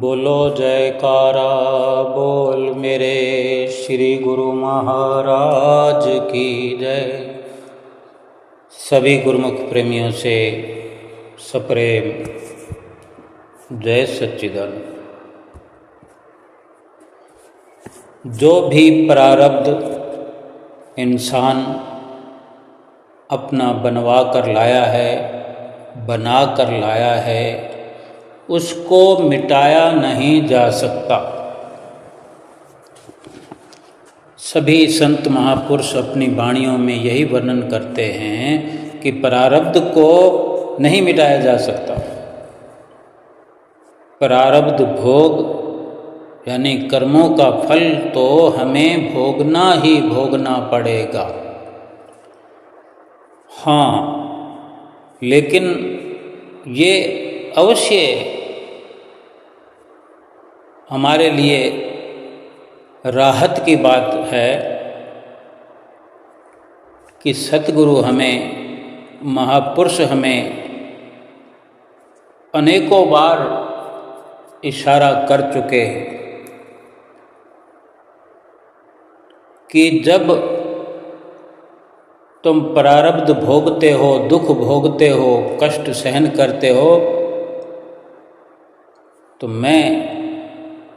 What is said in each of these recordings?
बोलो जयकारा बोल मेरे श्री गुरु महाराज की जय। सभी गुरुमुख प्रेमियों से सप्रेम जय सच्चिदानंद। जो भी प्रारब्ध इंसान अपना बनवा कर लाया है, बना कर लाया है, उसको मिटाया नहीं जा सकता। सभी संत महापुरुष अपनी वाणियों में यही वर्णन करते हैं कि प्रारब्ध को नहीं मिटाया जा सकता। प्रारब्ध भोग यानी कर्मों का फल तो हमें भोगना ही भोगना पड़ेगा। हाँ, लेकिन ये अवश्य हमारे लिए राहत की बात है कि सतगुरु हमें, महापुरुष हमें अनेकों बार इशारा कर चुके हैं कि जब तुम प्रारब्ध भोगते हो, दुख भोगते हो, कष्ट सहन करते हो, तो मैं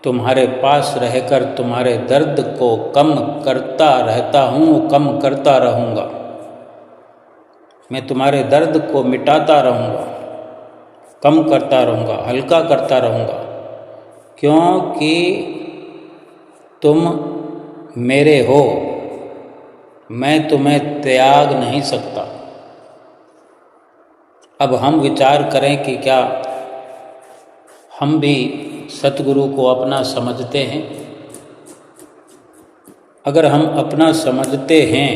तुम्हारे पास रहकर तुम्हारे दर्द को कम करता रहता हूँ, कम करता रहूँगा। मैं तुम्हारे दर्द को मिटाता रहूँगा, कम करता रहूँगा, हल्का करता रहूँगा, क्योंकि तुम मेरे हो। मैं तुम्हें त्याग नहीं सकता। अब हम विचार करें कि क्या हम भी सतगुरु को अपना समझते हैं? अगर हम अपना समझते हैं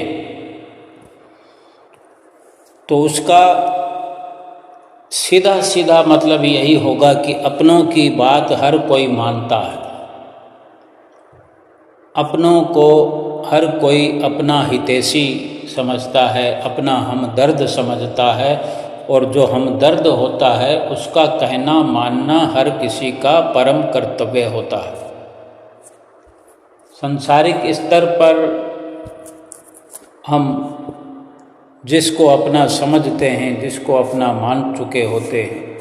तो उसका सीधा सीधा मतलब यही होगा कि अपनों की बात हर कोई मानता है। अपनों को हर कोई अपना हितैषी समझता है, अपना हमदर्द समझता है, और जो हमदर्द होता है उसका कहना मानना हर किसी का परम कर्तव्य होता है। सांसारिक स्तर पर हम जिसको अपना समझते हैं, जिसको अपना मान चुके होते हैं,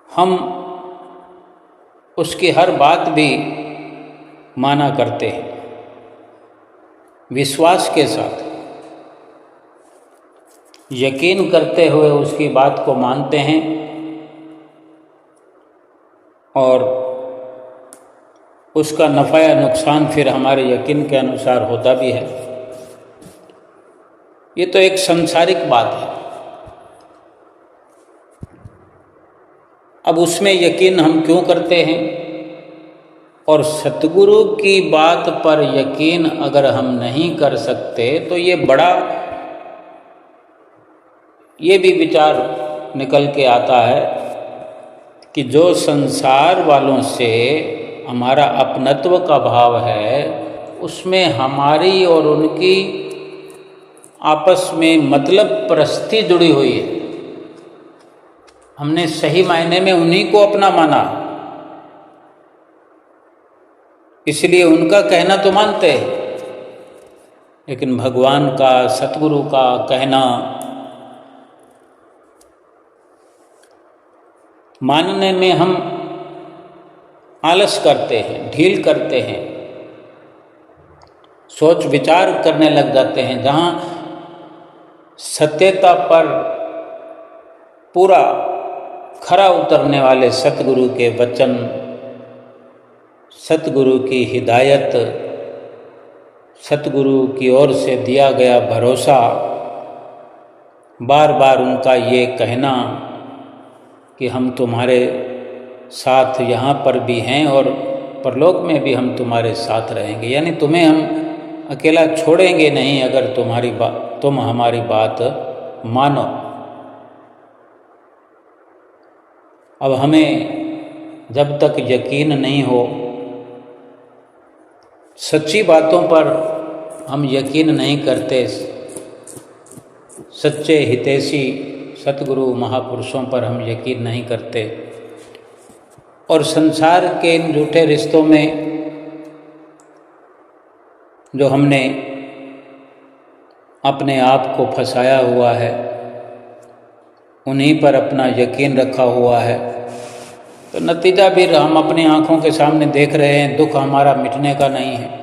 हम उसकी हर बात भी माना करते हैं विश्वास के साथ, यकीन करते हुए उसकी बात को मानते हैं, और उसका नफ़ा या नुकसान फिर हमारे यकीन के अनुसार होता भी है। ये तो एक सांसारिक बात है। अब उसमें यकीन हम क्यों करते हैं? और सतगुरु की बात पर यकीन अगर हम नहीं कर सकते तो ये भी विचार निकल के आता है कि जो संसार वालों से हमारा अपनत्व का भाव है, उसमें हमारी और उनकी आपस में मतलब परस्ती जुड़ी हुई है। हमने सही मायने में उन्हीं को अपना माना, इसलिए उनका कहना तो मानते हैं, लेकिन भगवान का, सतगुरु का कहना मानने में हम आलस करते हैं, ढील करते हैं, सोच विचार करने लग जाते हैं। जहाँ सत्यता पर पूरा खरा उतरने वाले सतगुरु के वचन, सतगुरु की हिदायत, सतगुरु की ओर से दिया गया भरोसा, बार बार उनका ये कहना कि हम तुम्हारे साथ यहाँ पर भी हैं और परलोक में भी हम तुम्हारे साथ रहेंगे, यानी तुम्हें हम अकेला छोड़ेंगे नहीं अगर तुम हमारी बात मानो। अब हमें जब तक यकीन नहीं हो, सच्ची बातों पर हम यकीन नहीं करते, सच्चे हितैषी सतगुरु महापुरुषों पर हम यकीन नहीं करते, और संसार के इन झूठे रिश्तों में जो हमने अपने आप को फंसाया हुआ है, उन्हीं पर अपना यकीन रखा हुआ है, तो नतीजा भी हम अपनी आँखों के सामने देख रहे हैं। दुख हमारा मिटने का नहीं है।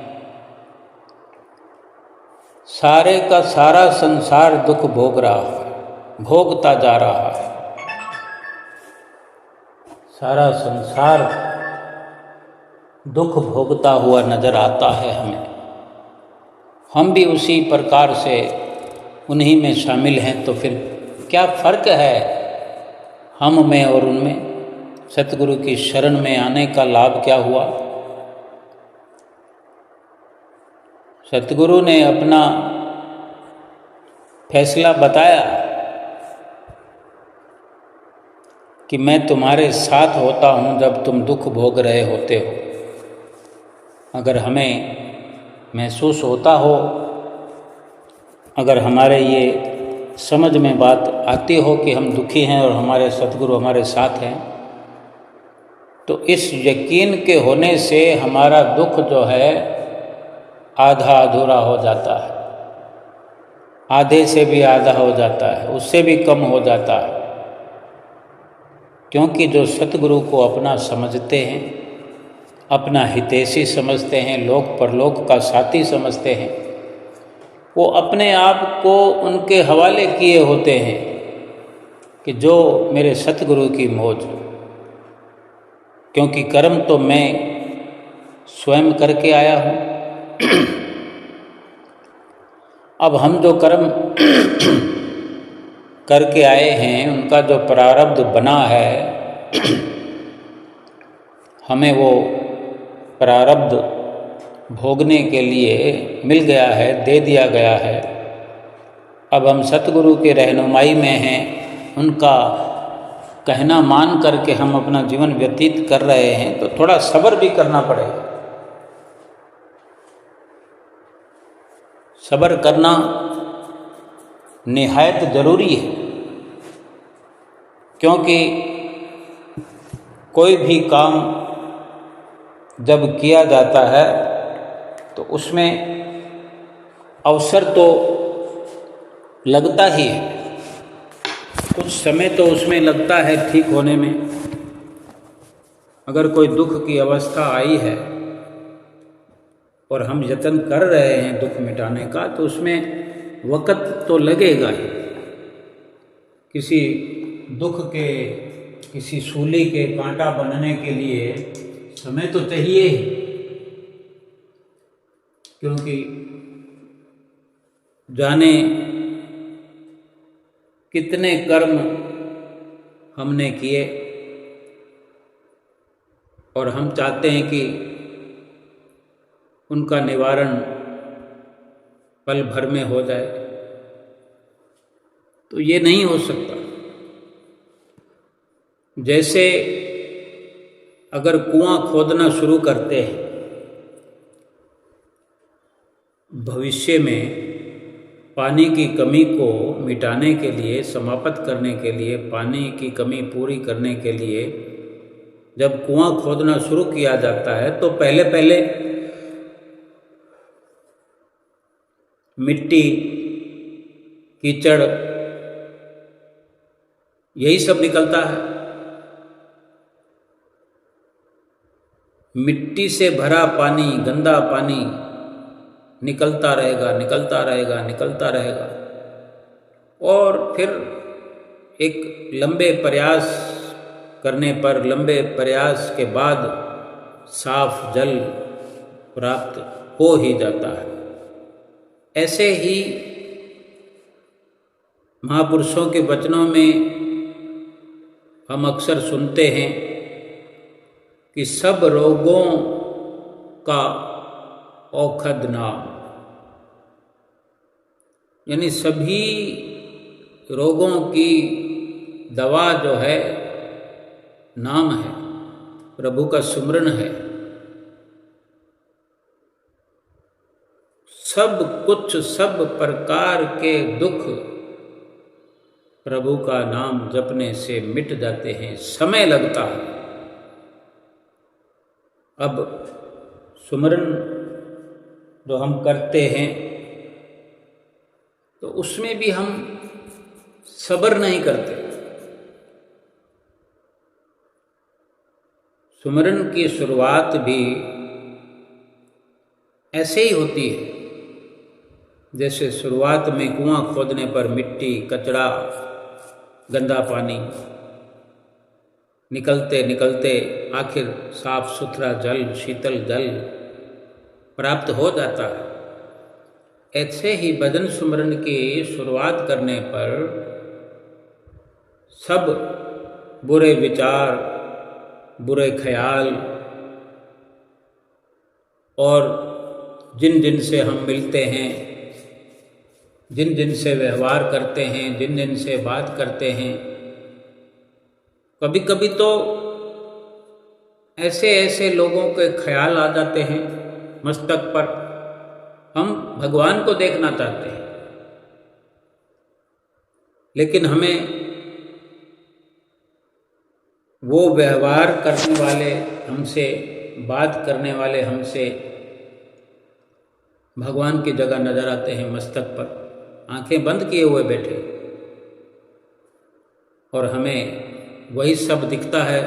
सारे का सारा संसार दुख भोग रहा है, भोगता जा रहा है। सारा संसार दुख भोगता हुआ नजर आता है हमें। हम भी उसी प्रकार से उन्हीं में शामिल हैं। तो फिर क्या फ़र्क है हम में और उनमें? सतगुरु की शरण में आने का लाभ क्या हुआ? सतगुरु ने अपना फैसला बताया कि मैं तुम्हारे साथ होता हूँ जब तुम दुख भोग रहे होते हो। अगर हमें महसूस होता हो, अगर हमारे ये समझ में बात आती हो कि हम दुखी हैं और हमारे सतगुरु हमारे साथ हैं, तो इस यकीन के होने से हमारा दुख जो है आधा अधूरा हो जाता है, आधे से भी आधा हो जाता है, उससे भी कम हो जाता है। क्योंकि जो सतगुरु को अपना समझते हैं, अपना हितैषी समझते हैं, लोक परलोक का साथी समझते हैं, वो अपने आप को उनके हवाले किए होते हैं कि जो मेरे सतगुरु की मौज। क्योंकि कर्म तो मैं स्वयं करके आया हूँ। अब हम जो कर्म करके आए हैं, उनका जो प्रारब्ध बना है, हमें वो प्रारब्ध भोगने के लिए मिल गया है, दे दिया गया है। अब हम सतगुरु के रहनुमाई में हैं, उनका कहना मान करके हम अपना जीवन व्यतीत कर रहे हैं, तो थोड़ा सब्र भी करना पड़ेगा। सब्र करना निहायत ज़रूरी है। क्योंकि कोई भी काम जब किया जाता है तो उसमें अवसर तो लगता ही है, कुछ समय तो उसमें लगता है ठीक होने में। अगर कोई दुख की अवस्था आई है और हम यत्न कर रहे हैं दुख मिटाने का, तो उसमें वक़्त तो लगेगा ही। किसी दुख के, किसी सूली के कांटा बनने के लिए समय तो चाहिए ही। क्योंकि जाने कितने कर्म हमने किए और हम चाहते हैं कि उनका निवारण पल भर में हो जाए, तो ये नहीं हो सकता। जैसे अगर कुआं खोदना शुरू करते हैं, भविष्य में पानी की कमी को मिटाने के लिए, समाप्त करने के लिए, पानी की कमी पूरी करने के लिए जब कुआं खोदना शुरू किया जाता है, तो पहले पहले मिट्टी, कीचड़, यही सब निकलता है। मिट्टी से भरा पानी, गंदा पानी निकलता रहेगा, निकलता रहेगा, निकलता रहेगा, और फिर एक लंबे प्रयास करने पर, लंबे प्रयास के बाद साफ जल प्राप्त हो ही जाता है। ऐसे ही महापुरुषों के वचनों में हम अक्सर सुनते हैं कि सब रोगों का औषध नाम, यानी सभी रोगों की दवा जो है नाम है, प्रभु का सुमरन है। सब कुछ, सब प्रकार के दुख प्रभु का नाम जपने से मिट जाते हैं। समय लगता है, अब सुमरन जो हम करते हैं तो उसमें भी हम सब्र नहीं करते। सुमरन की शुरुआत भी ऐसे ही होती है जैसे शुरुआत में कुआं खोदने पर मिट्टी, कचरा, गंदा पानी निकलते निकलते आखिर साफ सुथरा जल, शीतल जल प्राप्त हो जाता है। ऐसे ही भजन सुमरन की शुरुआत करने पर सब बुरे विचार, बुरे ख्याल और जिन जिन से हम मिलते हैं, जिन जिन से व्यवहार करते हैं, जिन जिन से बात करते हैं, कभी कभी तो ऐसे ऐसे लोगों के ख्याल आ जाते हैं मस्तक पर, हम भगवान को देखना चाहते हैं लेकिन हमें वो व्यवहार करने वाले हमसे, बात करने वाले हमसे भगवान की जगह नजर आते हैं मस्तक पर, आंखें बंद किए हुए बैठे, और हमें वही सब दिखता है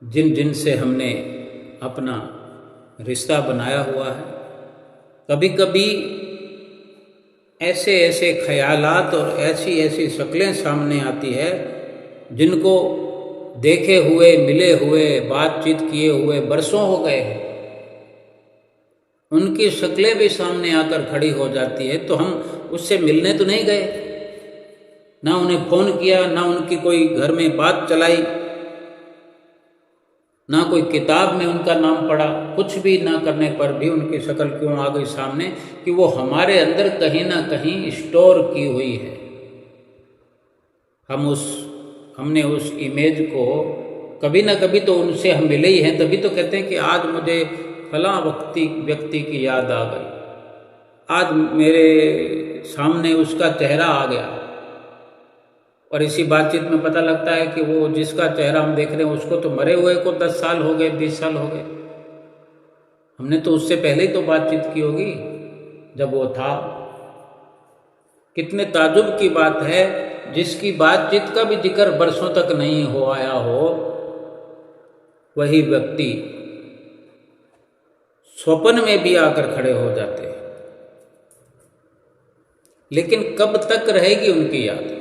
जिन जिन से हमने अपना रिश्ता बनाया हुआ है। कभी कभी ऐसे ऐसे ख्यालात और ऐसी ऐसी शक्लें सामने आती है जिनको देखे हुए, मिले हुए, बातचीत किए हुए बरसों हो गए हैं, उनकी शक्लें भी सामने आकर खड़ी हो जाती है तो हम उससे मिलने तो नहीं गए, ना उन्हें फ़ोन किया, ना उनकी कोई घर में बात चलाई, ना कोई किताब में उनका नाम पढ़ा, कुछ भी ना करने पर भी उनकी शक्ल क्यों आ गई सामने कि वो हमारे अंदर कहीं ना कहीं स्टोर की हुई है। हमने उस इमेज को कभी ना कभी तो उनसे हम मिले ही हैं, तभी तो कहते हैं कि आज मुझे फलां व्यक्ति की याद आ गई, आज मेरे सामने उसका चेहरा आ गया। और इसी बातचीत में पता लगता है कि वो जिसका चेहरा हम देख रहे हैं उसको तो मरे हुए को 10 साल हो गए, 20 साल हो गए, हमने तो उससे पहले ही तो बातचीत की होगी जब वो था। कितने ताजुब की बात है, जिसकी बातचीत का भी जिक्र बरसों तक नहीं हो आया हो, वही व्यक्ति स्वप्न में भी आकर खड़े हो जाते हैं। लेकिन कब तक रहेगी उनकी याद?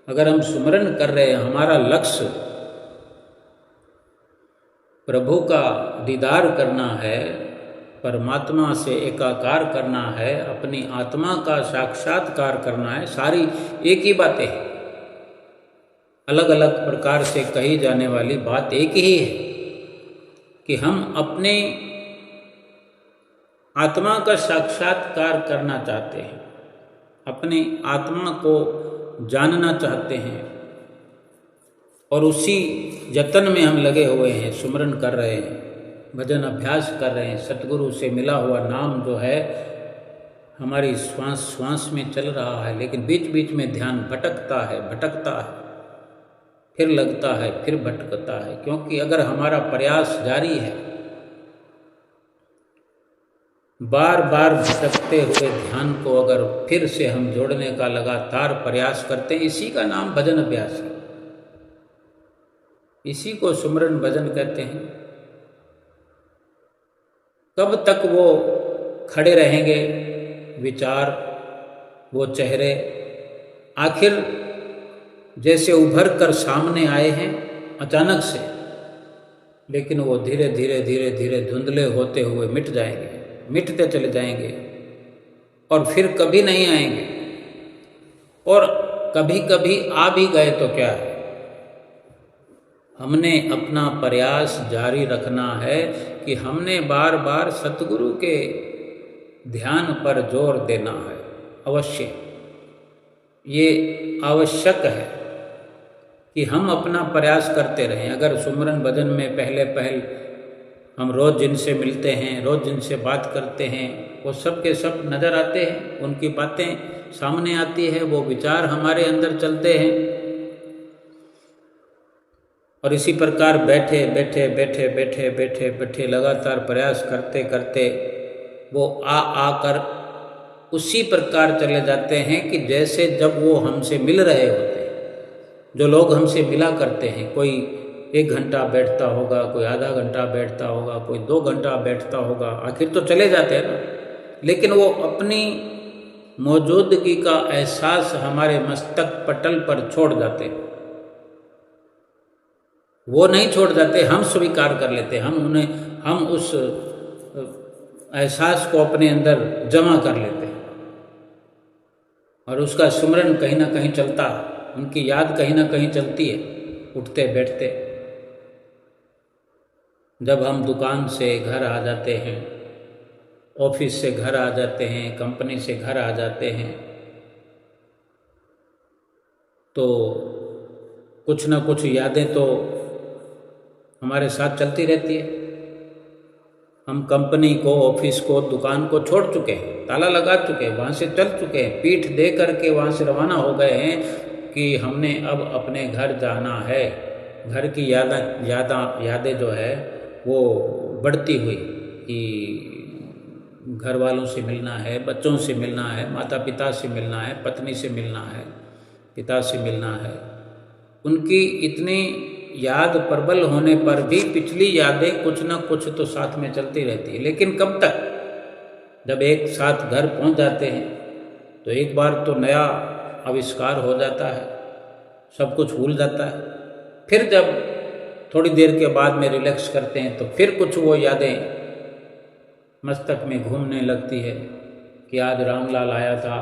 अगर हम सुमरन कर रहे हैं, हमारा लक्ष्य प्रभु का दीदार करना है, परमात्मा से एकाकार करना है, अपनी आत्मा का साक्षात्कार करना है, सारी एक ही बातें हैं, अलग अलग प्रकार से कही जाने वाली बात एक ही है कि हम अपने आत्मा का साक्षात्कार करना चाहते हैं, अपनी आत्मा को जानना चाहते हैं, और उसी यत्न में हम लगे हुए हैं, सुमरन कर रहे हैं, भजन अभ्यास कर रहे हैं। सतगुरु से मिला हुआ नाम जो है हमारी श्वास श्वास में चल रहा है, लेकिन बीच बीच में ध्यान भटकता है, फिर लगता है, फिर भटकता है। क्योंकि अगर हमारा प्रयास जारी है, बार बार भटकते हुए ध्यान को अगर फिर से हम जोड़ने का लगातार प्रयास करते हैं, इसी का नाम भजन अभ्यास है, इसी को सुमरन भजन कहते हैं। कब तक वो खड़े रहेंगे विचार, वो चेहरे? आखिर जैसे उभर कर सामने आए हैं अचानक से, लेकिन वो धीरे धीरे धीरे धीरे धुंधले होते हुए मिट जाएंगे, मिटते चले जाएंगे और फिर कभी नहीं आएंगे। और कभी कभी आ भी गए तो क्या है, हमने अपना प्रयास जारी रखना है कि हमने बार बार सतगुरु के ध्यान पर जोर देना है। अवश्य ये आवश्यक है कि हम अपना प्रयास करते रहें। अगर सुमरन भजन में पहले हम रोज़ जिनसे मिलते हैं, रोज़ जिनसे बात करते हैं, वो सब के सब नज़र आते हैं, उनकी बातें सामने आती है, वो विचार हमारे अंदर चलते हैं, और इसी प्रकार बैठे बैठे बैठे बैठे बैठे बैठे लगातार प्रयास करते करते वो आकर उसी प्रकार चले जाते हैं कि जैसे जब वो हमसे मिल रहे होते हैं। जो लोग हमसे मिला करते हैं, कोई 1 घंटा बैठता होगा, कोई आधा घंटा बैठता होगा, कोई 2 घंटा बैठता होगा, आखिर तो चले जाते हैं ना, लेकिन वो अपनी मौजूदगी का एहसास हमारे मस्तक पटल पर छोड़ जाते हैं। वो नहीं छोड़ जाते, हम स्वीकार कर लेते, हम उस एहसास को अपने अंदर जमा कर लेते हैं और उसका सुमरन कहीं ना कहीं चलता, उनकी याद कहीं ना कहीं चलती है उठते बैठते। जब हम दुकान से घर आ जाते हैं, ऑफिस से घर आ जाते हैं, कंपनी से घर आ जाते हैं, तो कुछ ना कुछ यादें तो हमारे साथ चलती रहती है। हम कंपनी को, ऑफिस को, दुकान को छोड़ चुके हैं, ताला लगा चुके हैं, वहाँ से चल चुके हैं, पीठ दे करके वहाँ से रवाना हो गए हैं कि हमने अब अपने घर जाना है। घर की यादें जो है वो बढ़ती हुई कि घर वालों से मिलना है, बच्चों से मिलना है, माता पिता से मिलना है, पत्नी से मिलना है, पिता से मिलना है। उनकी इतनी याद प्रबल होने पर भी पिछली यादें कुछ न कुछ तो साथ में चलती रहती है। लेकिन कब तक? जब एक साथ घर पहुंच जाते हैं तो एक बार तो नया आविष्कार हो जाता है, सब कुछ भूल जाता है। फिर जब थोड़ी देर के बाद में रिलैक्स करते हैं तो फिर कुछ वो यादें मस्तक में घूमने लगती है कि आज रामलाल आया था,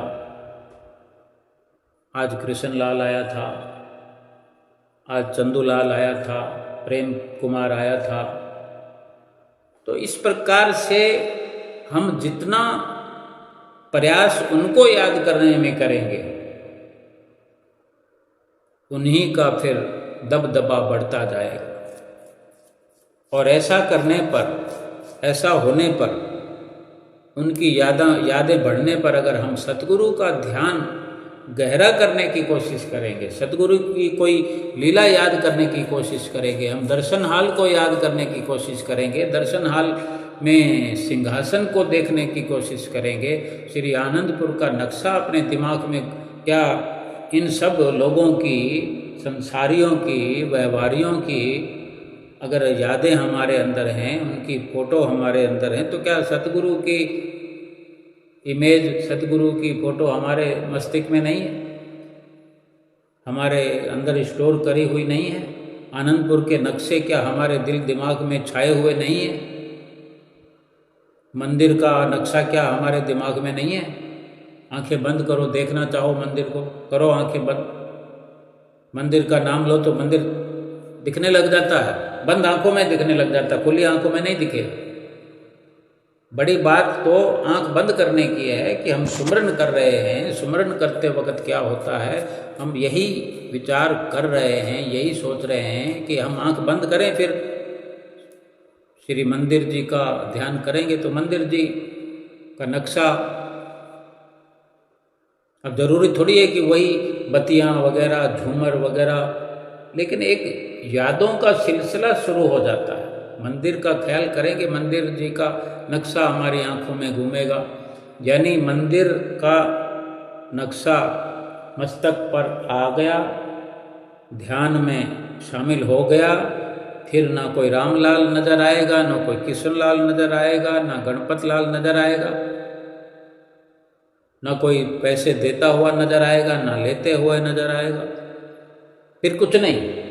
आज कृष्णलाल आया था, आज चंदूलाल आया था, प्रेम कुमार आया था। तो इस प्रकार से हम जितना प्रयास उनको याद करने में करेंगे, उन्हीं का फिर दबदबा बढ़ता जाएगा। और ऐसा करने पर, ऐसा होने पर, उनकी यादें बढ़ने पर अगर हम सतगुरु का ध्यान गहरा करने की कोशिश करेंगे, सतगुरु की कोई लीला याद करने की कोशिश करेंगे, हम दर्शन हाल को याद करने की कोशिश करेंगे, दर्शन हाल में सिंहासन को देखने की कोशिश करेंगे, श्री आनंदपुर का नक्शा अपने दिमाग में, क्या इन सब लोगों की, संसारियों की, व्यवहारियों की अगर यादें हमारे अंदर हैं, उनकी फ़ोटो हमारे अंदर हैं, तो क्या सतगुरु की इमेज, सतगुरु की फ़ोटो हमारे मस्तिष्क में नहीं है, हमारे अंदर स्टोर करी हुई नहीं है? आनंदपुर के नक्शे क्या हमारे दिल दिमाग में छाए हुए नहीं है? मंदिर का नक्शा क्या हमारे दिमाग में नहीं है? आंखें बंद करो, देखना चाहो मंदिर को, करो आंखें बंद, मंदिर का नाम लो तो मंदिर दिखने लग जाता है, बंद आंखों में दिखने लग जाता है, खुली आंखों में नहीं दिखे। बड़ी बात तो आंख बंद करने की है कि हम सुमरन कर रहे हैं। सुमरन करते वक्त क्या होता है, हम यही विचार कर रहे हैं, यही सोच रहे हैं कि हम आंख बंद करें, फिर श्री मंदिर जी का ध्यान करेंगे तो मंदिर जी का नक्शा, अब जरूरी थोड़ी है कि वही बत्तियां वगैरह, झूमर वगैरह, लेकिन एक यादों का सिलसिला शुरू हो जाता है। मंदिर का ख्याल करेंगे, मंदिर जी का नक्शा हमारी आंखों में घूमेगा, यानी मंदिर का नक्शा मस्तक पर आ गया, ध्यान में शामिल हो गया, फिर ना कोई रामलाल नजर आएगा, ना कोई कृष्णलाल नजर आएगा, ना गणपत लाल नजर आएगा, ना कोई पैसे देता हुआ नजर आएगा, ना लेते हुए नजर आएगा, फिर कुछ नहीं।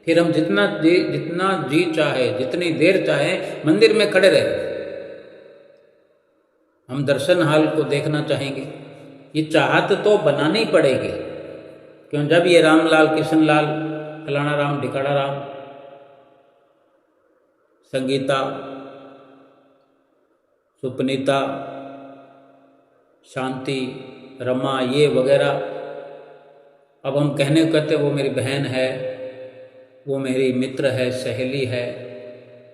फिर हम जितना जी चाहे, जितनी देर चाहे मंदिर में खड़े रहे, हम दर्शन हाल को देखना चाहेंगे। ये चाहत तो बनानी पड़ेगी, क्यों? जब ये रामलाल, कृष्णलाल, फलाना राम, ढिकाड़ा राम, संगीता, सुपनीता, शांति, रमा, ये वगैरह, अब हम कहने को कहते वो मेरी बहन है, वो मेरी मित्र है, सहेली है,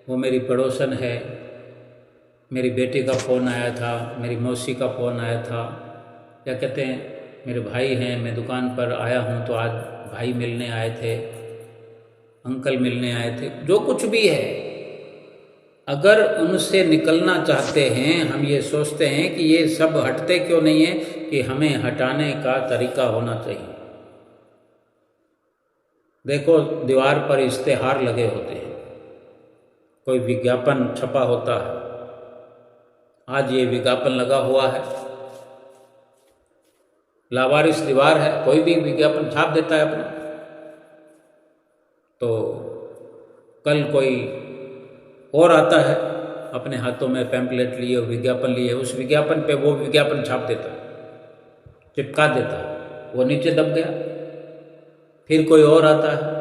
वो मेरी पड़ोसन है, मेरी बेटी का फ़ोन आया था, मेरी मौसी का फ़ोन आया था, या कहते हैं मेरे भाई हैं, मैं दुकान पर आया हूँ तो आज भाई मिलने आए थे। अंकल मिलने आए थे, जो कुछ भी है, अगर उनसे निकलना चाहते हैं, हम ये सोचते हैं कि ये सब हटते क्यों नहीं है, कि हमें हटाने का तरीका होना चाहिए। देखो, दीवार पर इश्तेहार लगे होते हैं, कोई विज्ञापन छपा होता है, आज ये विज्ञापन लगा हुआ है, लावारिस दीवार है, कोई भी विज्ञापन छाप देता है अपना, तो कल कोई और आता है अपने हाथों में पैम्पलेट लिए, विज्ञापन लिए, उस विज्ञापन पे वो विज्ञापन छाप देता है, चिपका देता है, वो नीचे दब गया। फिर कोई और आता है।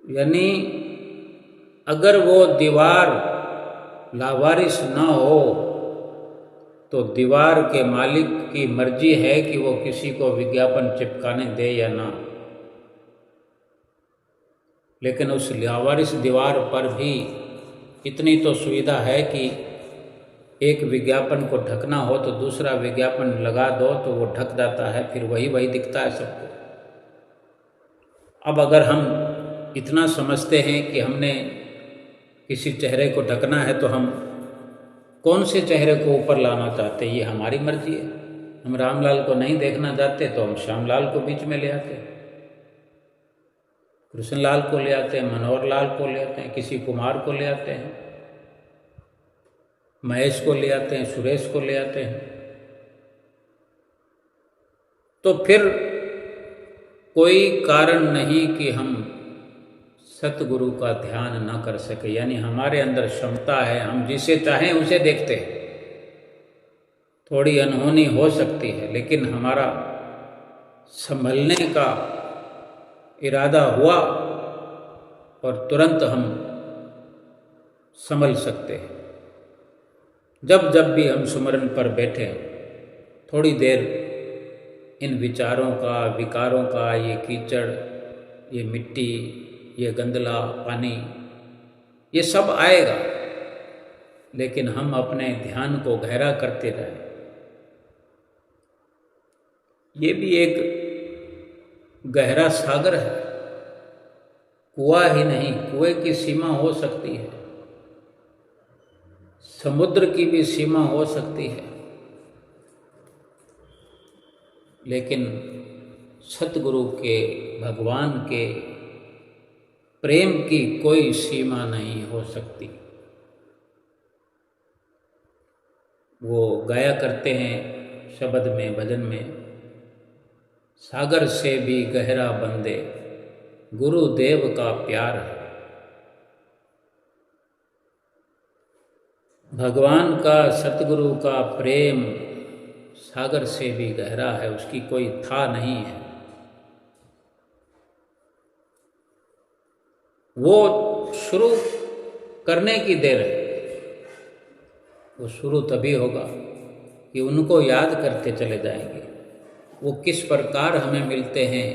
यानी अगर वो दीवार लावारिस ना हो तो दीवार के मालिक की मर्जी है कि वो किसी को विज्ञापन चिपकाने दे या ना। लेकिन उस लावारिस दीवार पर भी इतनी तो सुविधा है कि एक विज्ञापन को ढकना हो तो दूसरा विज्ञापन लगा दो तो वो ढक जाता है, फिर वही वही दिखता है सबको। अब अगर हम इतना समझते हैं कि हमने किसी चेहरे को ढकना है तो हम कौन से चेहरे को ऊपर लाना चाहते हैं, ये हमारी मर्जी है। हम रामलाल को नहीं देखना चाहते तो हम श्यामलाल को बीच में ले आते हैं, कृष्णलाल को ले आते हैं, मनोहर लाल को ले आते हैं, किसी कुमार को ले आते हैं, महेश को ले आते हैं, सुरेश को ले आते हैं। तो फिर कोई कारण नहीं कि हम सतगुरु का ध्यान न कर सके। यानी हमारे अंदर क्षमता है, हम जिसे चाहें उसे देखते हैं। थोड़ी अनहोनी हो सकती है, लेकिन हमारा संभलने का इरादा हुआ और तुरंत हम संभल सकते हैं। जब जब भी हम सुमरन पर बैठे, थोड़ी देर इन विचारों का, विकारों का, ये कीचड़, ये मिट्टी, ये गंदला पानी, ये सब आएगा, लेकिन हम अपने ध्यान को गहरा करते रहें। ये भी एक गहरा सागर है, कुआं ही नहीं, कुएं की सीमा हो सकती है, समुद्र की भी सीमा हो सकती है, लेकिन सतगुरु के, भगवान के प्रेम की कोई सीमा नहीं हो सकती। वो गाया करते हैं शब्द में, भजन में, सागर से भी गहरा बंदे गुरुदेव का प्यार है। भगवान का, सतगुरु का प्रेम सागर से भी गहरा है, उसकी कोई था नहीं है। वो शुरू करने की देर है। वो शुरू तभी होगा कि उनको याद करते चले जाएंगे। वो किस प्रकार हमें मिलते हैं,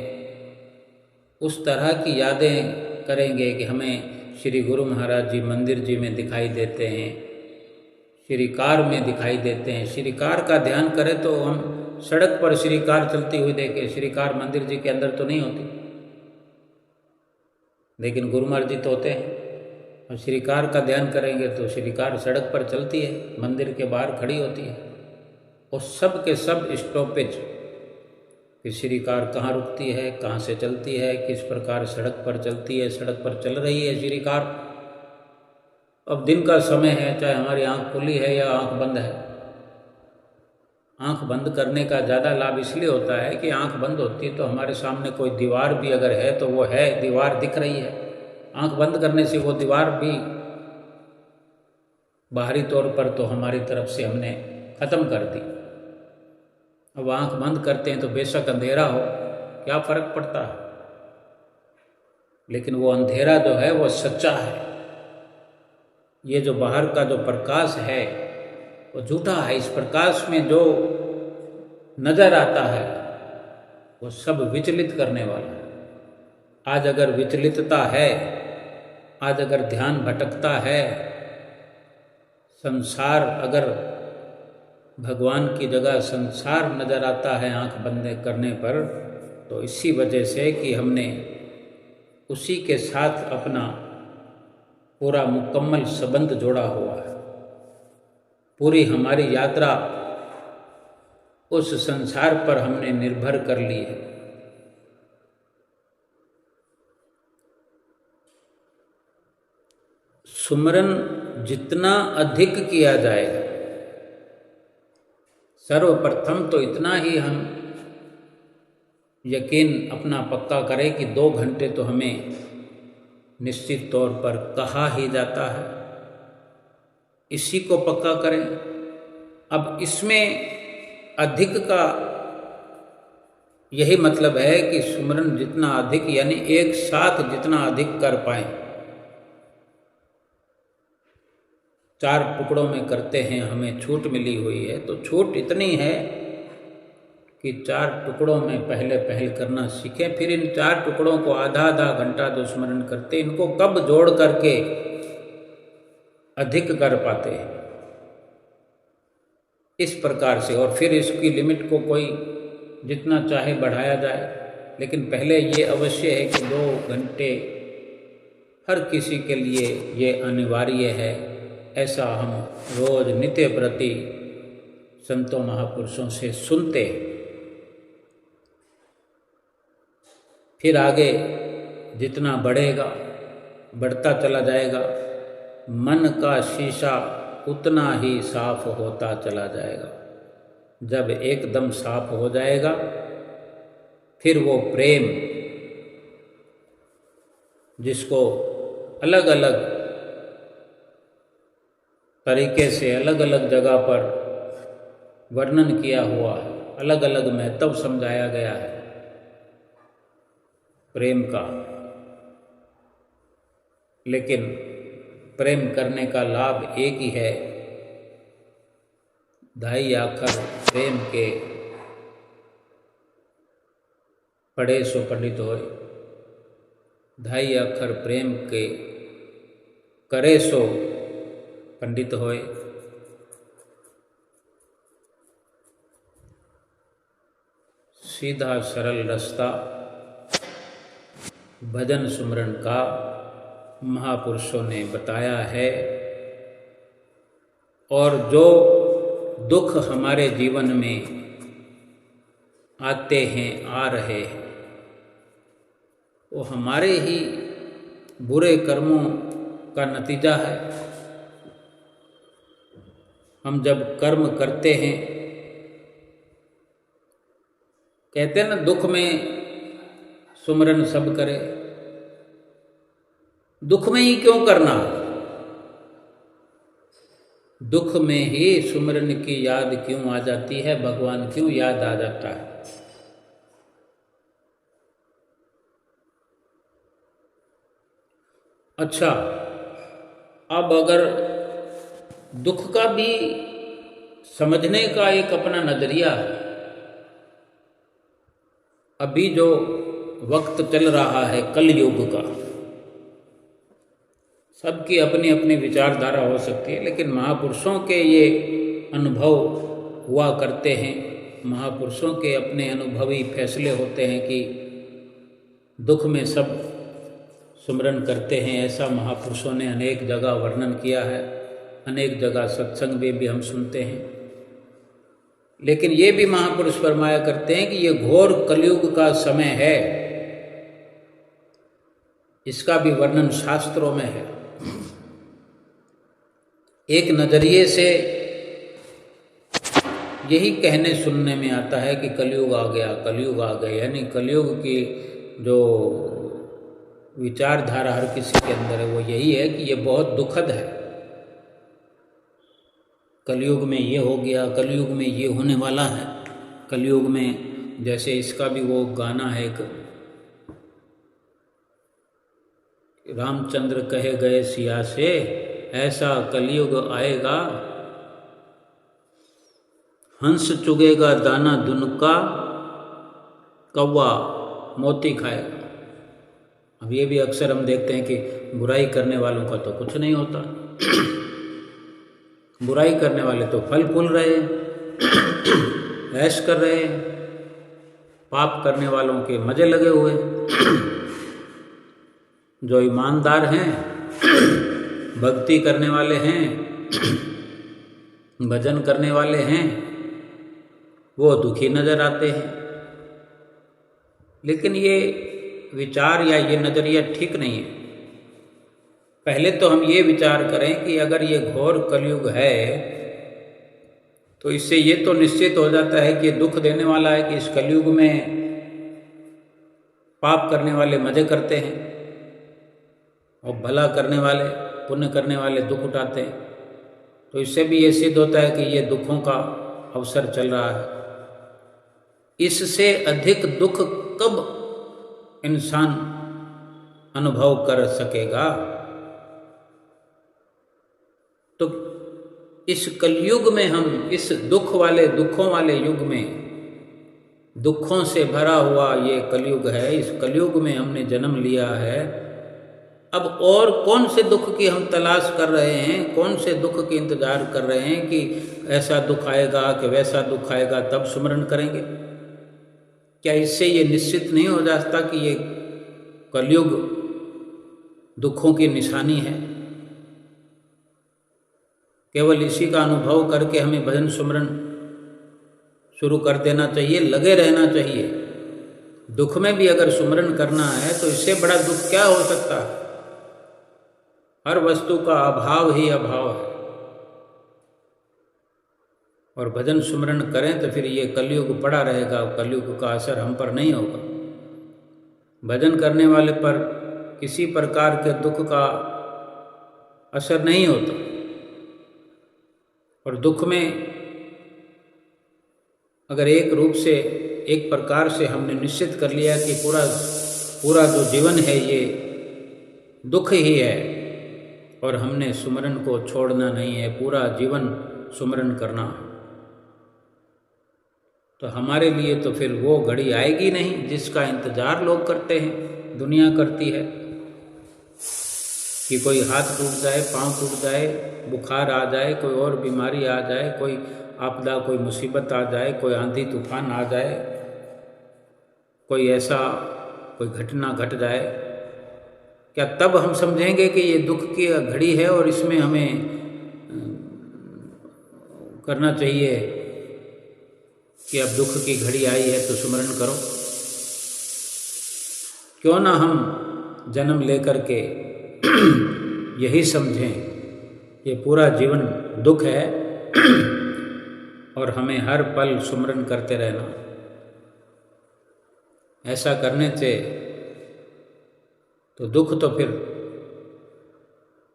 उस तरह की यादें करेंगे कि हमें श्री गुरु महाराज जी मंदिर जी में दिखाई देते हैं, श्रीकार में दिखाई देते हैं। श्रीकार का ध्यान करें तो हम सड़क पर श्रीकार चलती हुई देखें, श्रीकार मंदिर जी के अंदर तो नहीं होती, लेकिन गुरु महाराज जी तो होते हैं। और श्रीकार का ध्यान करेंगे तो श्रीकार सड़क पर चलती है, मंदिर के बाहर खड़ी होती है। और सब के सब स्टॉपेज कि श्रीकार कहाँ रुकती है, कहाँ से चलती है, किस प्रकार सड़क पर चलती है, सड़क पर चल रही है श्रीकार। अब दिन का समय है, चाहे हमारी आंख खुली है या आंख बंद है। आंख बंद करने का ज़्यादा लाभ इसलिए होता है कि आंख बंद होती है तो हमारे सामने कोई दीवार भी अगर है तो वो है, दीवार दिख रही है। आंख बंद करने से वो दीवार भी बाहरी तौर पर तो हमारी तरफ से हमने ख़त्म कर दी। अब आंख बंद करते हैं तो बेशक अंधेरा हो, क्या फ़र्क पड़ता है, लेकिन वो अंधेरा जो है वो सच्चा है। ये जो बाहर का जो प्रकाश है वो झूठा है। इस प्रकाश में जो नज़र आता है वो सब विचलित करने वाला है। आज अगर विचलितता है, आज अगर ध्यान भटकता है, संसार अगर भगवान की जगह संसार नज़र आता है आंख बंद करने पर, तो इसी वजह से कि हमने उसी के साथ अपना पूरा मुकम्मल संबंध जोड़ा हुआ है। पूरी हमारी यात्रा उस संसार पर हमने निर्भर कर ली है। सुमरन जितना अधिक किया जाएगा, सर्वप्रथम तो इतना ही हम यकीन अपना पक्का करें कि 2 घंटे तो हमें निश्चित तौर पर कहा ही जाता है, इसी को पक्का करें। अब इसमें अधिक का यही मतलब है कि सुमरन जितना अधिक यानी एक साथ जितना अधिक कर पाए। 4 टुकड़ों में करते हैं, हमें छूट मिली हुई है, तो छूट इतनी है कि 4 टुकड़ों में पहले पहल करना सीखें। फिर इन 4 टुकड़ों को आधा आधा घंटा जो स्मरण करते, इनको कब जोड़ करके अधिक कर पाते हैं, इस प्रकार से। और फिर इसकी लिमिट को कोई जितना चाहे बढ़ाया जाए, लेकिन पहले ये अवश्य है कि 2 घंटे हर किसी के लिए ये अनिवार्य है। ऐसा हम रोज नित्य प्रति संतों महापुरुषों से सुनते हैं। फिर आगे जितना बढ़ेगा, बढ़ता चला जाएगा, मन का शीशा उतना ही साफ होता चला जाएगा। जब एकदम साफ हो जाएगा, फिर वो प्रेम जिसको अलग अलग तरीके से अलग अलग जगह पर वर्णन किया हुआ है, अलग अलग महत्व समझाया गया है प्रेम का, लेकिन प्रेम करने का लाभ एक ही है। धाई आखर प्रेम के पढ़े सो पंडित होए, धाई अक्षर प्रेम के करे सो पंडित होए। सीधा सरल रास्ता भजन सुमरन का महापुरुषों ने बताया है। और जो दुख हमारे जीवन में आते हैं, आ रहे हैं, वो हमारे ही बुरे कर्मों का नतीजा है। हम जब कर्म करते हैं, कहते हैं ना, दुख में सुमरन सब करे। दुख में ही क्यों करना? दुख में ही सुमरन की याद क्यों आ जाती है, भगवान क्यों याद आ जाता है? अच्छा, अब अगर दुख का भी समझने का एक अपना नजरिया है। अभी जो वक्त चल रहा है कलयुग का, सबकी अपनी अपनी विचारधारा हो सकती है, लेकिन महापुरुषों के ये अनुभव हुआ करते हैं। महापुरुषों के अपने अनुभवी फैसले होते हैं कि दुख में सब सुमरन करते हैं। ऐसा महापुरुषों ने अनेक जगह वर्णन किया है, अनेक जगह सत्संग में भी हम सुनते हैं। लेकिन ये भी महापुरुष फरमाया करते हैं कि ये घोर कलयुग का समय है। इसका भी वर्णन शास्त्रों में है। एक नजरिए से यही कहने सुनने में आता है कि कलयुग आ गया, कलयुग आ गया, यानी कलयुग की जो विचारधारा हर किसी के अंदर है वो यही है कि ये बहुत दुखद है। कलयुग में ये हो गया, कलयुग में ये होने वाला है, कलयुग में, जैसे इसका भी वो गाना है एक, रामचंद्र कहे गए सिया से, ऐसा कलयुग आएगा, हंस चुगेगा दाना दुनका, कौवा मोती खाएगा। अब ये भी अक्सर हम देखते हैं कि बुराई करने वालों का तो कुछ नहीं होता। बुराई करने वाले तो फल फूल रहे हैं, ऐश कर रहे हैं। पाप करने वालों के मजे लगे हुए जो ईमानदार हैं, भक्ति करने वाले हैं, भजन करने वाले हैं, वो दुखी नजर आते हैं। लेकिन ये विचार या ये नज़रिया ठीक नहीं है। पहले तो हम ये विचार करें कि अगर ये घोर कलयुग है तो इससे ये तो निश्चित हो जाता है कि ये दुख देने वाला है कि इस कलयुग में पाप करने वाले मजे करते हैं और भला करने वाले, पुण्य करने वाले दुख उठाते हैं। तो इससे भी ये सिद्ध होता है कि ये दुखों का अवसर चल रहा है। इससे अधिक दुख कब इंसान अनुभव कर सकेगा? तो इस कलयुग में हम, इस दुखों वाले युग में, दुखों से भरा हुआ ये कलयुग है, इस कलयुग में हमने जन्म लिया है। अब और कौन से दुख की हम तलाश कर रहे हैं, कौन से दुख की इंतजार कर रहे हैं कि ऐसा दुख आएगा कि वैसा दुख आएगा तब सुमरन करेंगे? क्या इससे ये निश्चित नहीं हो जाता कि ये कलयुग दुखों की निशानी है? केवल इसी का अनुभव करके हमें भजन सुमरन शुरू कर देना चाहिए, लगे रहना चाहिए। दुख में भी अगर सुमरन करना है तो इससे बड़ा दुख क्या हो सकता है? हर वस्तु का अभाव ही अभाव है। और भजन सुमरन करें तो फिर ये कलयुग पड़ा रहेगा, कलयुग का असर हम पर नहीं होगा। भजन करने वाले पर किसी प्रकार के दुख का असर नहीं होता। और दुख में अगर एक रूप से, एक प्रकार से हमने निश्चित कर लिया कि पूरा जो जीवन है ये दुख ही है और हमने सुमरन को छोड़ना नहीं है, पूरा जीवन सुमरन करना है, तो हमारे लिए तो फिर वो घड़ी आएगी नहीं जिसका इंतजार लोग करते हैं, दुनिया करती है कि कोई हाथ टूट जाए, पांव टूट जाए, बुखार आ जाए, कोई और बीमारी आ जाए, कोई आपदा, कोई मुसीबत आ जाए, कोई आंधी तूफान आ जाए, कोई ऐसा कोई घटना घट जाए। क्या तब हम समझेंगे कि ये दुख की घड़ी है और इसमें हमें करना चाहिए कि अब दुख की घड़ी आई है तो सुमरन करो? क्यों ना हम जन्म लेकर के यही समझें ये पूरा जीवन दुख है और हमें हर पल सुमरन करते रहना। ऐसा करने से तो दुख तो फिर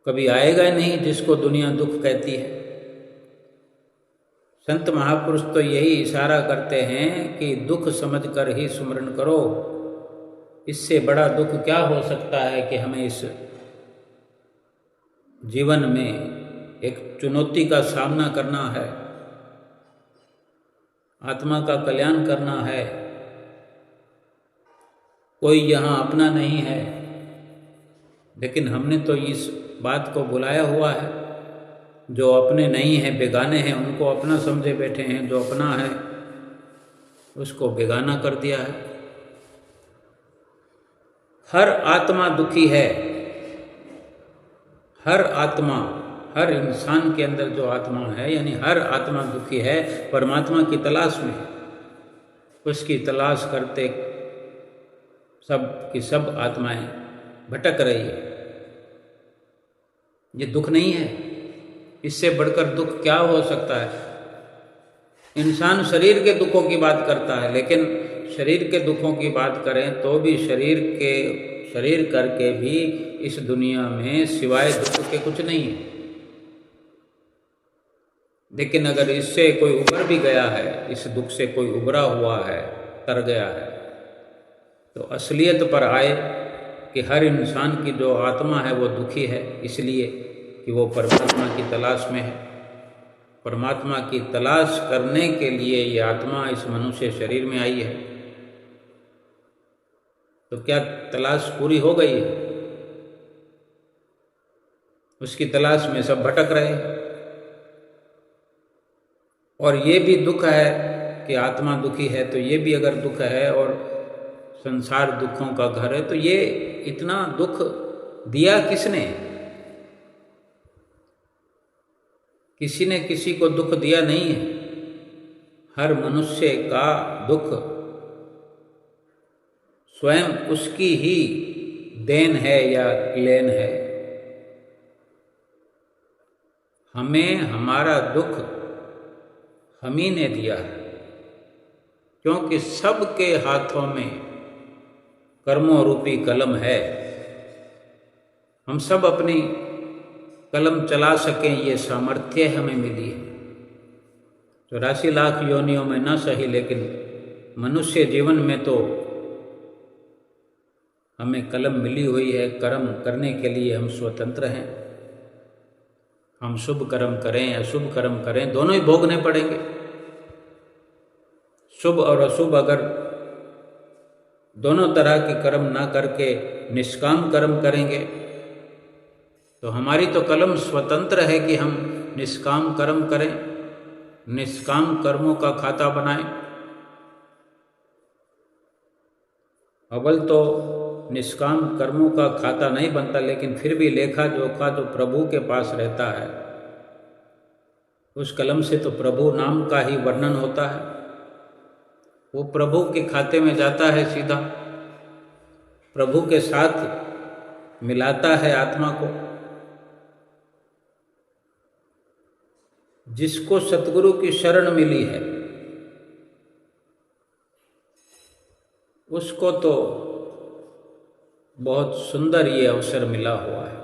कभी आएगा ही नहीं जिसको दुनिया दुख कहती है। संत महापुरुष तो यही इशारा करते हैं कि दुख समझकर ही सुमरन करो। इससे बड़ा दुख क्या हो सकता है कि हमें इस जीवन में एक चुनौती का सामना करना है, आत्मा का कल्याण करना है। कोई यहाँ अपना नहीं है, लेकिन हमने तो इस बात को बुलाया हुआ है। जो अपने नहीं हैं, बेगाने हैं, उनको अपना समझे बैठे हैं। जो अपना है उसको बेगाना कर दिया है। हर आत्मा दुखी है। हर आत्मा, हर इंसान के अंदर जो आत्मा है, यानी हर आत्मा दुखी है, परमात्मा की तलाश में। उसकी तलाश करते सब की सब आत्माएं भटक रही है। ये दुख नहीं है। इससे बढ़कर दुख क्या हो सकता है? इंसान शरीर के दुखों की बात करता है, लेकिन शरीर के दुखों की बात करें तो भी शरीर करके भी इस दुनिया में सिवाय दुख के कुछ नहीं है। लेकिन अगर इससे कोई उबर भी गया है, इस दुख से कोई उबरा हुआ है, तर गया है, तो असलियत पर आए कि हर इंसान की जो आत्मा है वो दुखी है, इसलिए कि वो परमात्मा की तलाश में है। परमात्मा की तलाश करने के लिए ये आत्मा इस मनुष्य शरीर में आई है। तो क्या तलाश पूरी हो गई है? उसकी तलाश में सब भटक रहे। और ये भी दुख है कि आत्मा दुखी है तो ये भी अगर दुख है और संसार दुखों का घर है, तो ये इतना दुख दिया किसने? किसी ने किसी को दुख दिया नहीं है। हर मनुष्य का दुख स्वयं उसकी ही देन है या लेन है। हमें हमारा दुख हम ही ने दिया है, क्योंकि सबके हाथों में कर्मों रूपी कलम है। हम सब अपनी कलम चला सकें ये सामर्थ्य हमें मिली है। 84 लाख योनियों में न सही, लेकिन मनुष्य जीवन में तो हमें कलम मिली हुई है। कर्म करने के लिए हम स्वतंत्र हैं। हम शुभ कर्म करें या अशुभ कर्म करें, दोनों ही भोगने पड़ेंगे। शुभ और अशुभ अगर दोनों तरह के कर्म ना करके निष्काम कर्म करेंगे तो हमारी तो कलम स्वतंत्र है कि हम निष्काम कर्म करें, निष्काम कर्मों का खाता बनाएं। अव्वल तो निष्काम कर्मों का खाता नहीं बनता, लेकिन फिर भी लेखा जोखा जो प्रभु के पास रहता है, उस कलम से तो प्रभु नाम का ही वर्णन होता है। वो प्रभु के खाते में जाता है सीधा, प्रभु के साथ मिलाता है आत्मा को। जिसको सतगुरु की शरण मिली है उसको तो बहुत सुंदर ये अवसर मिला हुआ है।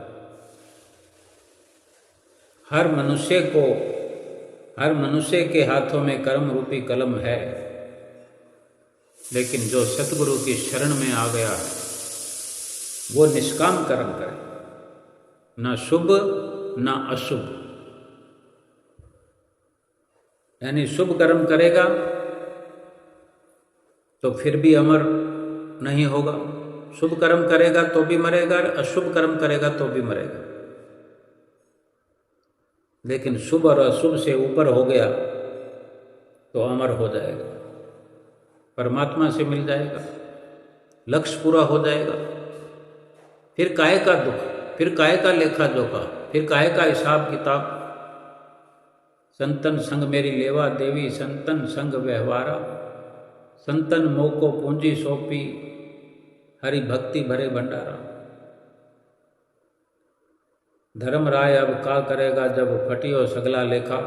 हर मनुष्य के हाथों में कर्म रूपी कलम है, लेकिन जो सतगुरु की शरण में आ गया है वो निष्काम कर्म करे, ना शुभ ना अशुभ। यानी शुभ कर्म करेगा तो फिर भी अमर नहीं होगा, शुभ कर्म करेगा तो भी मरेगा, अशुभ कर्म करेगा तो भी मरेगा। लेकिन शुभ और अशुभ से ऊपर हो गया तो अमर हो जाएगा, परमात्मा से मिल जाएगा, लक्ष्य पूरा हो जाएगा। फिर काहे का दुख, फिर काहे का लेखा जोखा, फिर काहे का हिसाब किताब। संतन संग मेरी लेवा देवी, संतन संग व्यवहारा, संतन मोको पूंजी सौंपी, हरि भक्ति भरे भंडारा। धर्मराय अब का करेगा जब फटियो सगला लेखा।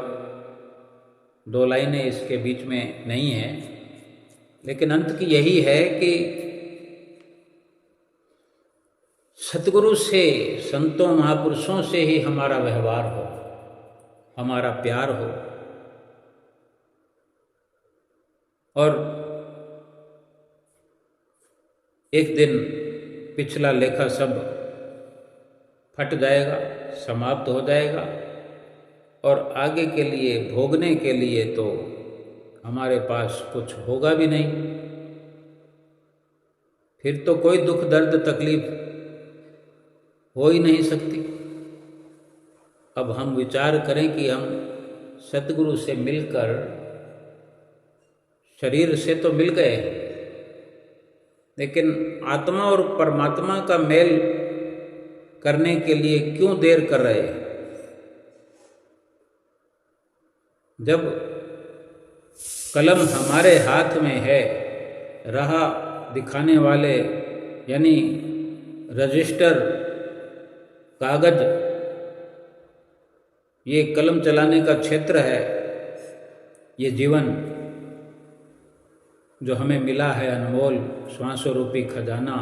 2 लाइनें इसके बीच में नहीं है, लेकिन अंत की यही है कि सतगुरु से, संतों महापुरुषों से ही हमारा व्यवहार हो, हमारा प्यार हो। और एक दिन पिछला लेखा सब फट जाएगा, समाप्त हो जाएगा, और आगे के लिए भोगने के लिए तो हमारे पास कुछ होगा भी नहीं। फिर तो कोई दुख दर्द तकलीफ हो ही नहीं सकती। अब हम विचार करें कि हम सतगुरु से मिलकर, शरीर से तो मिल गए, लेकिन आत्मा और परमात्मा का मेल करने के लिए क्यों देर कर रहे हैं? जब कलम हमारे हाथ में है, राह दिखाने वाले यानी रजिस्टर, कागज, ये कलम चलाने का क्षेत्र है। ये जीवन जो हमें मिला है अनमोल श्वासों रूपी खजाना,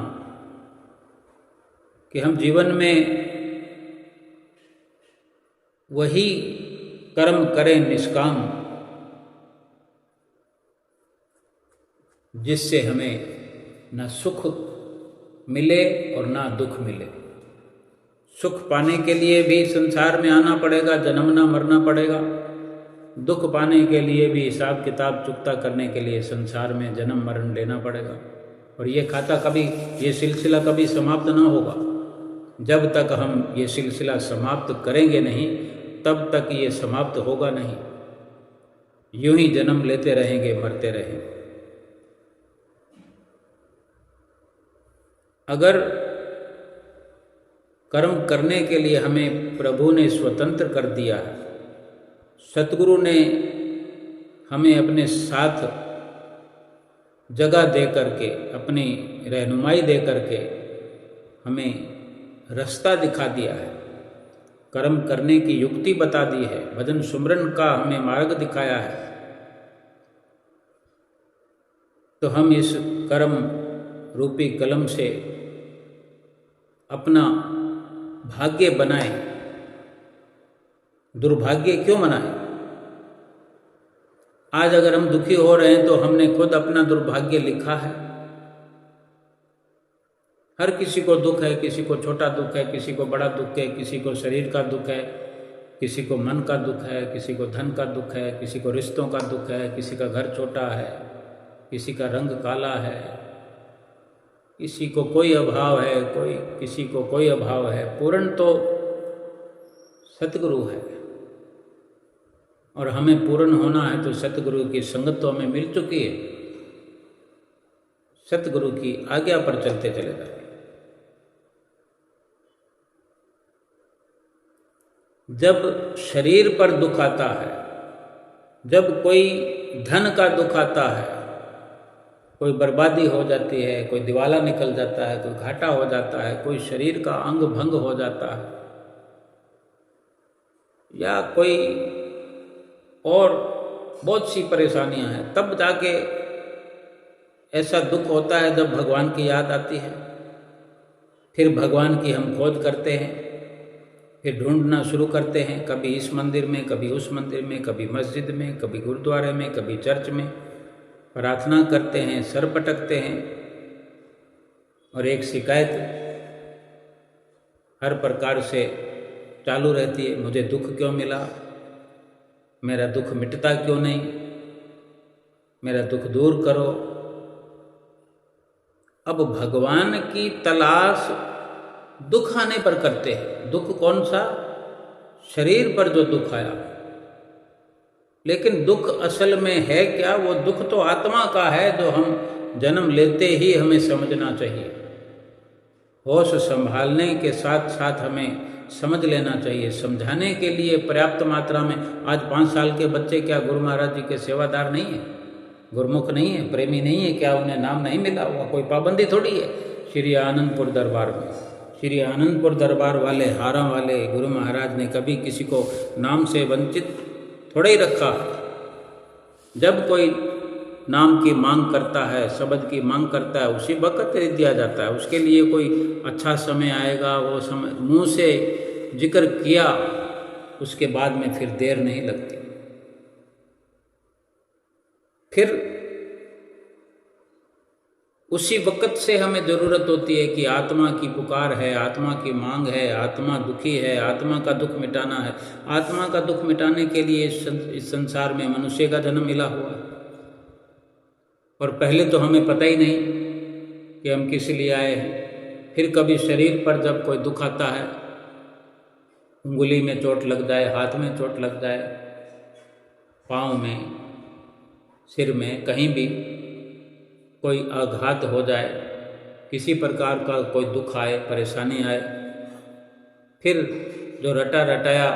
कि हम जीवन में वही कर्म करें निष्काम जिससे हमें न सुख मिले और ना दुख मिले। सुख पाने के लिए भी संसार में आना पड़ेगा, जन्मना मरना पड़ेगा। दुख पाने के लिए भी हिसाब किताब चुकता करने के लिए संसार में जन्म मरण लेना पड़ेगा। और ये खाता कभी, ये सिलसिला कभी समाप्त ना होगा। जब तक हम ये सिलसिला समाप्त करेंगे नहीं, तब तक ये समाप्त होगा नहीं। यूं ही जन्म लेते रहेंगे, मरते रहेंगे। अगर कर्म करने के लिए हमें प्रभु ने स्वतंत्र कर दिया, सतगुरु ने हमें अपने साथ जगह दे करके, अपनी रहनुमाई दे करके हमें रास्ता दिखा दिया है, कर्म करने की युक्ति बता दी है, भजन सुमरन का हमें मार्ग दिखाया है, तो हम इस कर्म रूपी कलम से अपना भाग्य बनाएं। दुर्भाग्य क्यों बनाएं? आज अगर हम दुखी हो रहे हैं तो हमने खुद अपना दुर्भाग्य लिखा है। हर किसी को दुख है, किसी को छोटा दुख है, किसी को बड़ा दुख है, किसी को शरीर का दुख है, किसी को मन का दुख है, किसी को धन का दुख है, किसी को रिश्तों का दुख है, किसी का घर छोटा है, किसी का रंग काला है, किसी को कोई अभाव है, किसी को कोई अभाव है। पूर्ण तो सतगुरु है, और हमें पूर्ण होना है तो सतगुरु की संगत तो हमें मिल चुकी है। सतगुरु की आज्ञा पर चलते चले जाए। जब शरीर पर दुख आता है, जब कोई धन का दुख आता है, कोई बर्बादी हो जाती है, कोई दिवाला निकल जाता है, कोई घाटा हो जाता है, कोई शरीर का अंग भंग हो जाता है, या कोई और बहुत सी परेशानियां हैं, तब जाके ऐसा दुख होता है जब भगवान की याद आती है। फिर भगवान की हम खोज करते हैं, फिर ढूंढना शुरू करते हैं, कभी इस मंदिर में, कभी उस मंदिर में, कभी मस्जिद में, कभी गुरुद्वारे में, कभी चर्च में प्रार्थना करते हैं, सर पटकते हैं, और एक शिकायत हर प्रकार से चालू रहती है, मुझे दुख क्यों मिला, मेरा दुख मिटता क्यों नहीं, मेरा दुख दूर करो। अब भगवान की तलाश दुख आने पर करते हैं। दुख कौन सा? शरीर पर जो दुख आया। लेकिन दुख असल में है क्या? वो दुख तो आत्मा का है, जो हम जन्म लेते ही हमें समझना चाहिए। होश संभालने के साथ साथ हमें समझ लेना चाहिए। समझाने के लिए पर्याप्त मात्रा में, आज 5 साल के बच्चे क्या गुरु महाराज जी के सेवादार नहीं है, गुरुमुख नहीं है, प्रेमी नहीं है क्या? उन्हें नाम नहीं मिला हुआ? कोई पाबंदी थोड़ी है। श्री आनंदपुर दरबार में, श्री आनंदपुर दरबार वाले, हारा वाले गुरु महाराज ने कभी किसी को नाम से वंचित थोड़ा ही रखा है। जब कोई नाम की मांग करता है, शब्द की मांग करता है, उसी वक्त दे दिया जाता है। उसके लिए कोई अच्छा समय आएगा, वो समय मुंह से जिक्र किया, उसके बाद में फिर देर नहीं लगती। फिर उसी वक्त से हमें ज़रूरत होती है कि आत्मा की पुकार है, आत्मा की मांग है, आत्मा दुखी है, आत्मा का दुख मिटाना है। आत्मा का दुख मिटाने के लिए इस संसार में मनुष्य का जन्म मिला हुआ है, और पहले तो हमें पता ही नहीं कि हम किस लिए आए हैं। फिर कभी शरीर पर जब कोई दुख आता है, उंगली में चोट लग जाए, हाथ में चोट लग जाए, पाँव में, सिर में, कहीं भी कोई आघात हो जाए, किसी प्रकार का कोई दुख आए, परेशानी आए, फिर जो रटा रटाया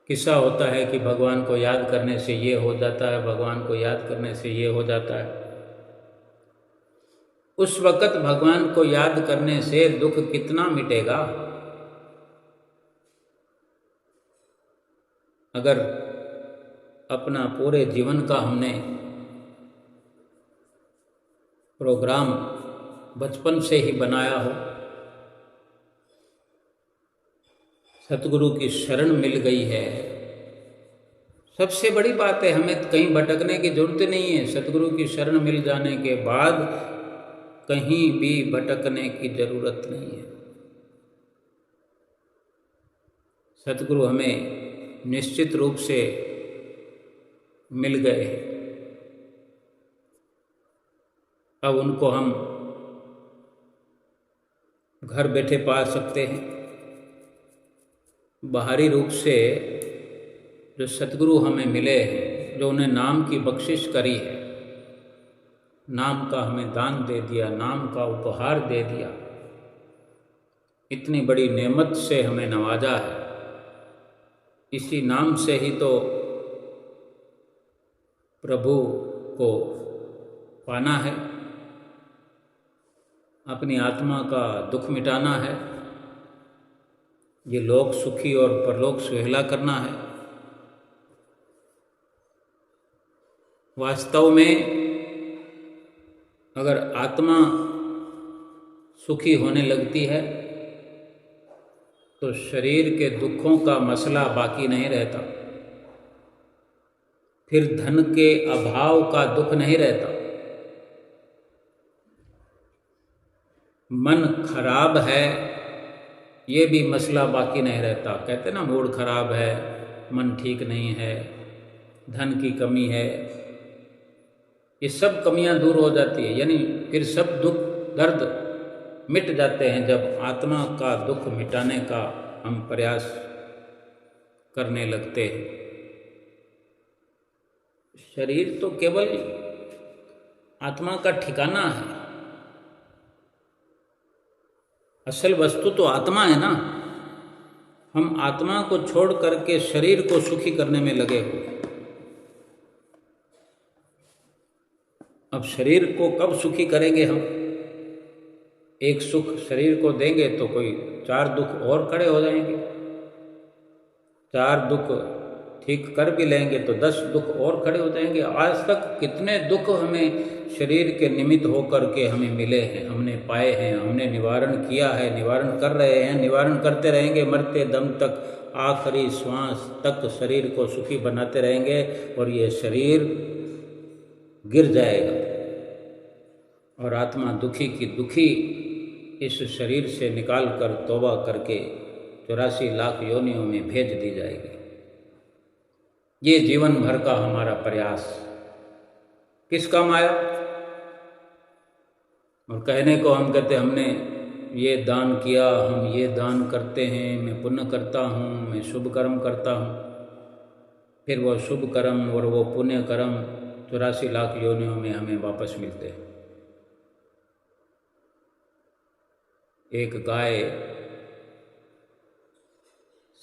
किस्सा होता है कि भगवान को याद करने से ये हो जाता है, भगवान को याद करने से ये हो जाता है। उस वक़्त भगवान को याद करने से दुख कितना मिटेगा? अगर अपना पूरे जीवन का हमने प्रोग्राम बचपन से ही बनाया हो, सतगुरु की शरण मिल गई है, सबसे बड़ी बात है। हमें कहीं भटकने की जरूरत नहीं है। सतगुरु की शरण मिल जाने के बाद कहीं भी भटकने की जरूरत नहीं है। सतगुरु हमें निश्चित रूप से मिल गए हैं। अब उनको हम घर बैठे पा सकते हैं। बाहरी रूप से जो सतगुरु हमें मिले हैं, जो उन्हें नाम की बख्शिश करी है, नाम का हमें दान दे दिया, नाम का उपहार दे दिया, इतनी बड़ी नेमत से हमें नवाजा है। इसी नाम से ही तो प्रभु को पाना है, अपनी आत्मा का दुख मिटाना है, ये लोक सुखी और परलोक सुहेला करना है। वास्तव में अगर आत्मा सुखी होने लगती है तो शरीर के दुखों का मसला बाकी नहीं रहता, फिर धन के अभाव का दुख नहीं रहता। मन खराब है ये भी मसला बाकी नहीं रहता। कहते ना मूड खराब है, मन ठीक नहीं है, धन की कमी है, ये सब कमियां दूर हो जाती है, यानी फिर सब दुख दर्द मिट जाते हैं जब आत्मा का दुख मिटाने का हम प्रयास करने लगते हैं। शरीर तो केवल आत्मा का ठिकाना है, असल वस्तु तो आत्मा है ना। हम आत्मा को छोड़ करके शरीर को सुखी करने में लगे हुए। अब शरीर को कब सुखी करेंगे हम? एक सुख शरीर को देंगे तो कोई 4 दुख और खड़े हो जाएंगे, 4 दुख ठीक कर भी लेंगे तो 10 दुख और खड़े हो जाएंगे। आज तक कितने दुख हमें शरीर के निमित्त होकर के हमें मिले हैं, हमने पाए हैं, हमने निवारण किया है, निवारण कर रहे हैं, निवारण करते रहेंगे मरते दम तक, आखिरी श्वास तक शरीर को सुखी बनाते रहेंगे और ये शरीर गिर जाएगा और आत्मा दुखी की दुखी इस शरीर से निकाल कर तौबा करके 84 लाख योनियों में भेज दी जाएगी। ये जीवन भर का हमारा प्रयास किस काम आया? और कहने को हम कहते हमने ये दान किया, हम ये दान करते हैं, मैं पुण्य करता हूँ, मैं शुभ कर्म करता हूँ। फिर वो शुभ कर्म और वो पुण्य कर्म 84 लाख योनियों में हमें वापस मिलते हैं। एक गाय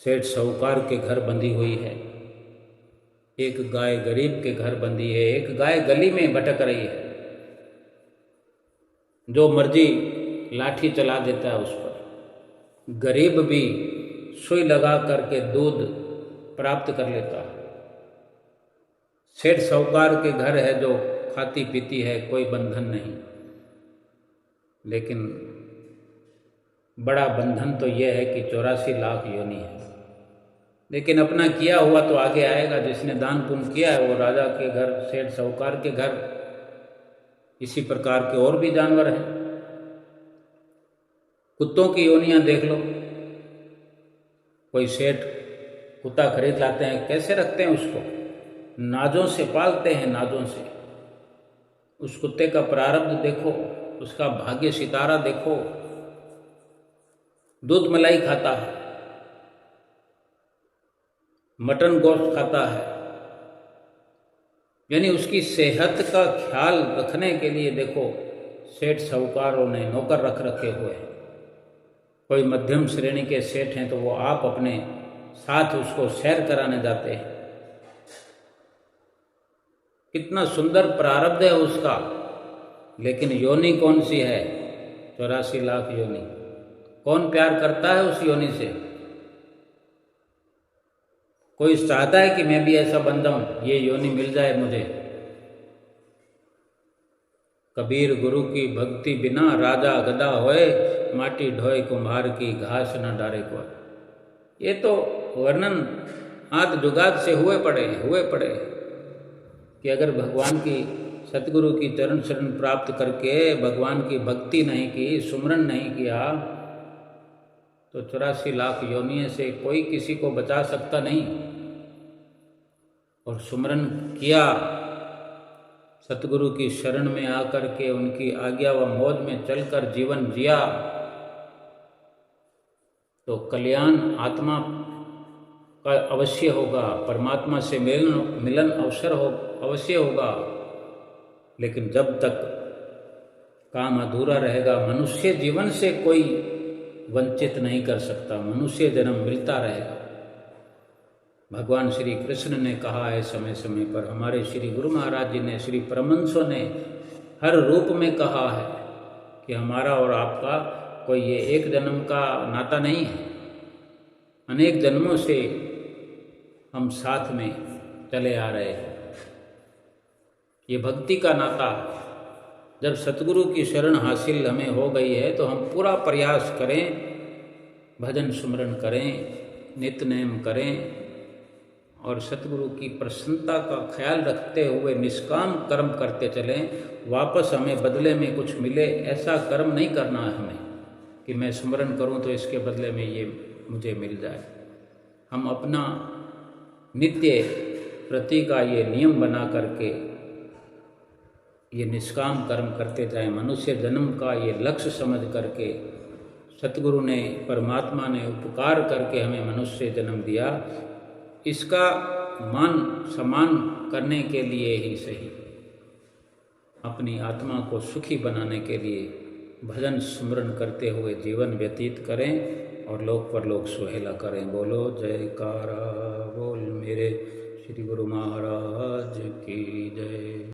सेठ साहूकार के घर बंधी हुई है, एक गाय गरीब के घर बंधी है, एक गाय गली में भटक रही है, जो मर्जी लाठी चला देता है उस पर। गरीब भी सुई लगा करके दूध प्राप्त कर लेता है। सेठ साहूकार के घर है जो खाती पीती है, कोई बंधन नहीं। लेकिन बड़ा बंधन तो यह है कि 84 लाख योनि है। लेकिन अपना किया हुआ तो आगे आएगा। जिसने दान पुण्य किया है वो राजा के घर, सेठ साहूकार के घर, इसी प्रकार के और भी जानवर हैं। कुत्तों की योनियां देख लो। कोई सेठ कुत्ता खरीद लाते हैं, कैसे रखते हैं उसको? नाजों से पालते हैं, नाजों से। उस कुत्ते का प्रारब्ध देखो, उसका भाग्य सितारा देखो। दूध मलाई खाता है, मटन गोश्त खाता है, यानी उसकी सेहत का ख्याल रखने के लिए देखो सेठ साहूकारों ने नौकर रख रखे हुए हैं। कोई मध्यम श्रेणी के सेठ हैं तो वो आप अपने साथ उसको सैर कराने जाते हैं। कितना सुंदर प्रारब्ध है उसका। लेकिन योनि कौन सी है? 84 लाख योनि। कौन प्यार करता है उस योनि से? कोई चाहता है कि मैं भी ऐसा बन जाऊं, ये योनि मिल जाए मुझे? कबीर गुरु की भक्ति बिना राजा गदा होए, माटी ढोए कुम्हार की घास न डारे कोई। ये तो वर्णन आद जुगाद से हुए पड़े कि अगर भगवान की सतगुरु की चरण शरण प्राप्त करके भगवान की भक्ति नहीं की, सुमरन नहीं किया, तो 84 लाख योनियों से कोई किसी को बचा सकता नहीं। और सुमरन किया, सतगुरु की शरण में आकर के उनकी आज्ञा व मौज में चलकर जीवन जिया, तो कल्याण आत्मा का अवश्य होगा, परमात्मा से मिलन अवश्य होगा, लेकिन जब तक काम अधूरा रहेगा मनुष्य जीवन से कोई वंचित नहीं कर सकता, मनुष्य जन्म मिलता रहेगा। भगवान श्री कृष्ण ने कहा है समय समय पर, हमारे श्री गुरु महाराज जी ने, श्री परमहंसों ने हर रूप में कहा है कि हमारा और आपका कोई ये एक जन्म का नाता नहीं है, अनेक जन्मों से हम साथ में चले आ रहे हैं। ये भक्ति का नाता, जब सतगुरु की शरण हासिल हमें हो गई है तो हम पूरा प्रयास करें, भजन सुमरन करें, नित्य नेम करें और सतगुरु की प्रसन्नता का ख्याल रखते हुए निष्काम कर्म करते चलें। वापस हमें बदले में कुछ मिले ऐसा कर्म नहीं करना है हमें कि मैं सुमरन करूं तो इसके बदले में ये मुझे मिल जाए। हम अपना नित्य प्रति का ये नियम बना करके ये निष्काम कर्म करते जाएं। मनुष्य जन्म का ये लक्ष्य समझ करके सतगुरु ने, परमात्मा ने उपकार करके हमें मनुष्य जन्म दिया, इसका मान सम्मान करने के लिए ही सही, अपनी आत्मा को सुखी बनाने के लिए भजन सुमरन करते हुए जीवन व्यतीत करें और लोक परलोक सुहेला करें। बोलो जयकारा बोल मेरे श्री गुरु महाराज की जय।